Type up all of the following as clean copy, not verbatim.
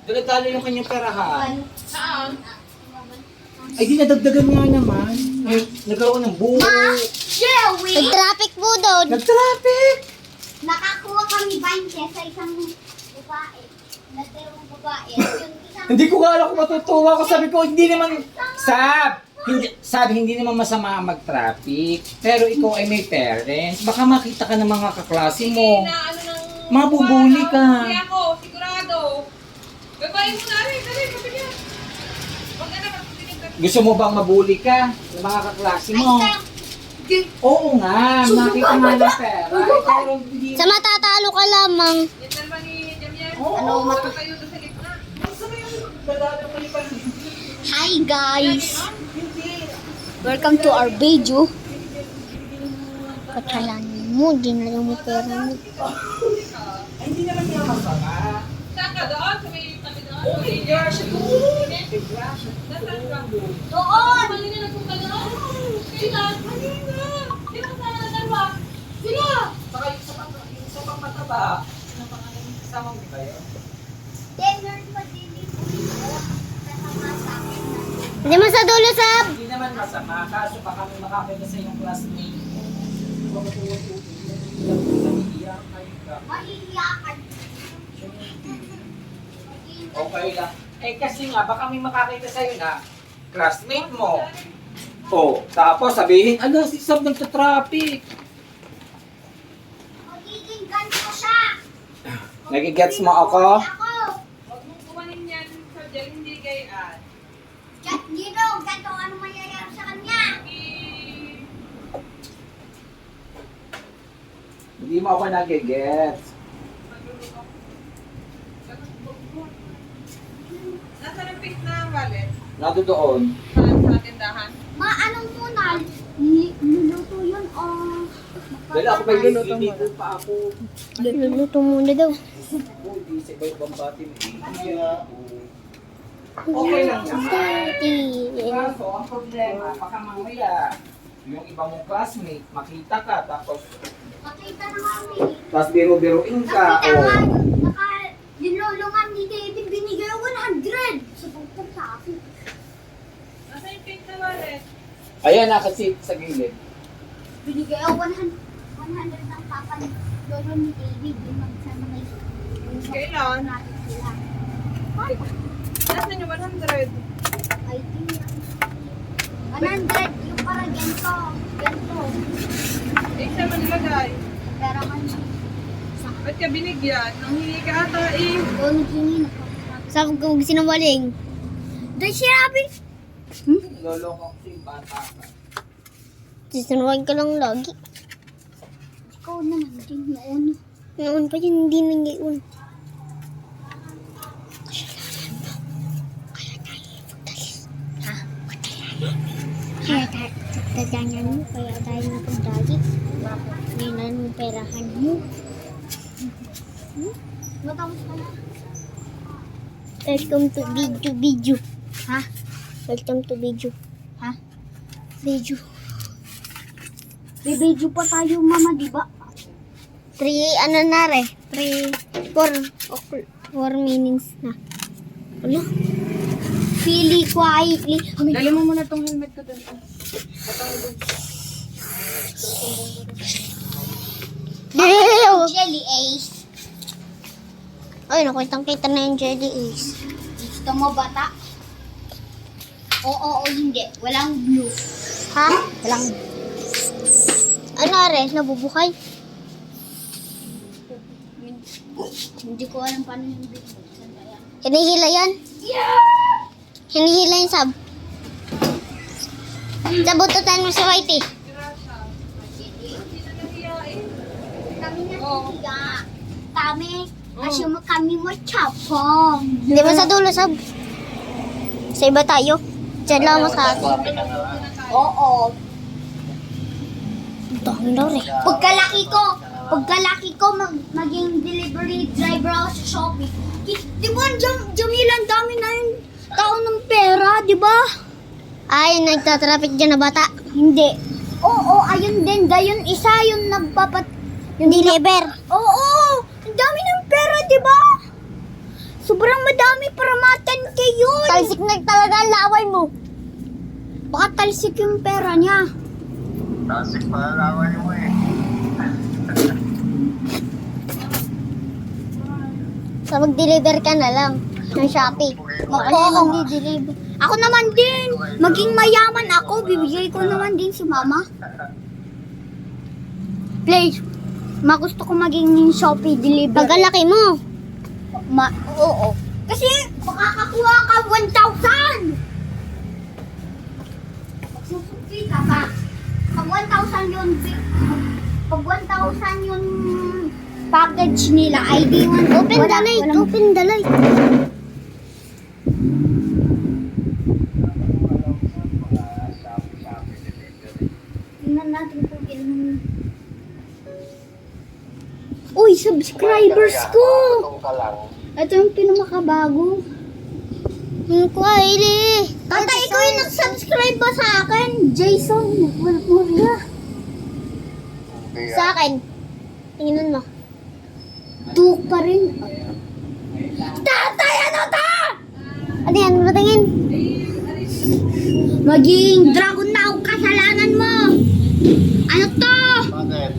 Dala-dala yung kanyang perahan. Saan? Ay, di nadagdagan nga naman. Ay, nagkaroon ng buo. Joey! Nag-traffic po doon. Nag-traffic! Nakakuha kami 20 sa isang babae. Natirong babae. Yung isang... Hindi ko nga alam kung matutuwa ako. Sabi ko, hindi naman, hindi naman masama mag-traffic. Pero ikaw ay may parents. Baka makita ka ng mga kaklase mo. Na ano ng... Mabubuli ka. Hindi ako, sigurado. Babae mo na rin, dali, pabigyan. Huwag ka na, magpapigyan ka. Gusto mo bang mabuli ka ng mga kaklase mo? Oo nga, makita nga ng pera. Pero hindi... Sa matatalo ka lamang. Yan dalawa ni Jamian. Oo. Ano, mata kayo doon sa gitna. Masama yung dadalo ko yung pala. Hi guys! Welcome to our video. Katalanan mo, di na lang mo pera mo. Ay, hindi naman niya masama. Saan ka doon? Sa may tabi doon? Oh my gosh, ito! Nasaan ka? Doon! Malina nagpunta doon. Kailan? Malina. Sino sa dalawa? Sino? Saka yung sa pangmataba, ng pangalan yung kasama mo ba yun? Dinner pa din dito. Kasama sa akin na. Hindi mo sa dulo, Sab! Hindi naman masama, kaso baka may makakita sa iyong classmate. Mahihiyakan. Okay lang. Eh kasi nga, baka may makakita sa'yo na classmate mo. Oh, tapos sabihin, ano si Sab nagta-traffic? Magiging ganito siya. Nagigets mo ako? Ako. Huwag mong kumanin yan sa dyan, hindi gayaan. Dino, ganito ano mangyayari sa kanya. Hindi mo ako nagigets. Nasaan ang pick na wallet? Nado doon. Sa tindahan? Anong muna? Niluto yun o... Dala ako may luluto pa ako. Luluto muna daw. Hindi sa iba-ibang bati may iya. Okay lang naman. Kaso, ang problema, baka mamaya, yung iba mong classmate, makita ka, tapos Makita na kami. biro-biroin ka. Nakita nga, O, dinulungan ni David, binigay 100. So, pagpag sa akin. Nasaan yung pick na wallet? ayan, nakasit sa gilid. Binigay ako 100 ng papa ni lolo ni David. Yung magsama na yun. Kailan? Natin sila. Nasaan yung 100? I think 100 yung para ganito. Ganito. Eh, saan man nilagay? Pero ano, Ba't ka binigyan? Nang hingi ka ata eh. doon hingi na. Sab, kung sinungaling. Doon sinabi. Lolong ako sa bata ka. Sinungaling ka lang lagi. Ikaw naman din noon. Noon pa yun, hindi na ngayon. Kaya tatanyan mo, kaya tayo napagdali. Ngayon na yung perahan mo. Matapos ka na. Welcome to video. Ha? Welcome to video. Ha? Video. May video pa tayo mama, di ba? 3, ano na re? 4 minutes na. Ano? Feel quietly. Dali mo muna tong helmet ko dun. Jelly Ace. Ay, nakitang-kita na yung Jelly Ace. Gusto mo bata? Oo, hindi. Walang blue. Ha? Walang. Ano re? Nabubuhay? Hindi ko alam paano yung video. Hinihila yan? Yeah! Hinihila yung sab. Sabututan mo si Whitey. Kami na siya. Kami. Asyo mo kami mo chapong. Di ba sa dulo sab? Sa iba tayo. Diyan lang mo sa atin. Oo. Ito, ang daw re. Pagkalaki ko, maging delivery driver ako sa Shopee. Di ba, Jamila, ang dami na yung tao ng pera, di ba? Ay, nagtatraffic dyan na bata. Hindi. Oo, ayun din. Gayon isa yung nagpapat... Yung deliver. Oo, ang dami ng pera, di ba? So, Sobrang madami para ma-10K yun. Talsik na talaga ang laway mo. Baka talsik yung pera niya. Tasik pa laway mo eh. So, mag-deliver ka na lang ng Shopee. Oo. Di-deliver. Ako naman din. Maging mayaman ako. Bibigay ko naman din si mama. Please. Gusto ko maging Shopee delivery. Pagkalaki mo. Oo. Kasi makakakuha ka 1,000. Susupi ka pa. Pag 1,000 yun, pag 1,000 yun package nila, ID 1. Open the light. Open the light. Tingnan natin kung ilan. Uy, subscribers ko! Tutong ka lang. Ito yung pinamakabago. Kuwaili. Tatay ko yung nag-subscribe ba sa akin? Jason Mulmula. Hindi Sa akin. Tingnan mo. 2 pa rin. Tatay, ano ta? Ano yan? Matingin. Maging dragon na ang kasalanan mo. Ano to? Bakit?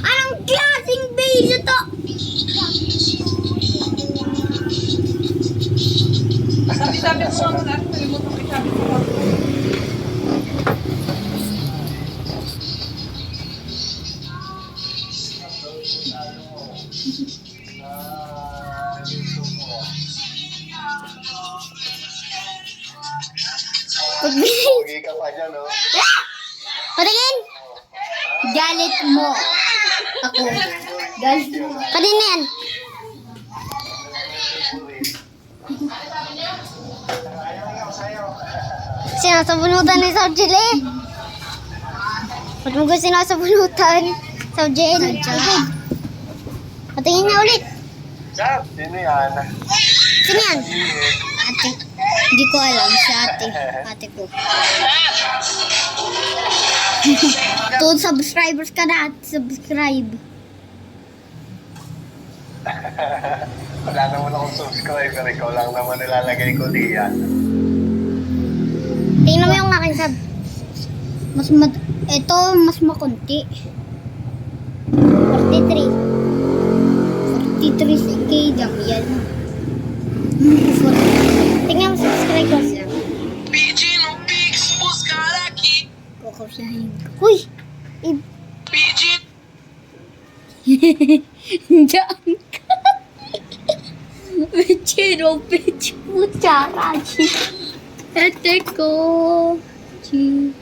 Anong klaseng base to? Sabi ko nga na, nalimutan ko sabi ko. Pogi ka pa dyan, no? Patingin. Galit mo. Ako. Galit mo. Kanina yan. Sinasabunutan ni Sir Chile. Ba't mo ko sinasabunutan? Sir Jane. Patingin niya ulit. Chap, sino yan? Sino yan? Ate. Hindi ko alam. Si ate. Ate ko. 2 subscribers ka na. Subscribe. Wala naman akong subscriber. Ikaw lang naman nilalagay ko diyan. Tingnan mo yung aking sub. Ito, mas makunti. 43. 43k lang yan. Tingnan mo subscribers lang. Pedindo Pix pros caras aqui. Kukusahin ko. Uy! Pedindo. Diyan ka. Chino, bitch. Mucharachi. Ete ko. Chi.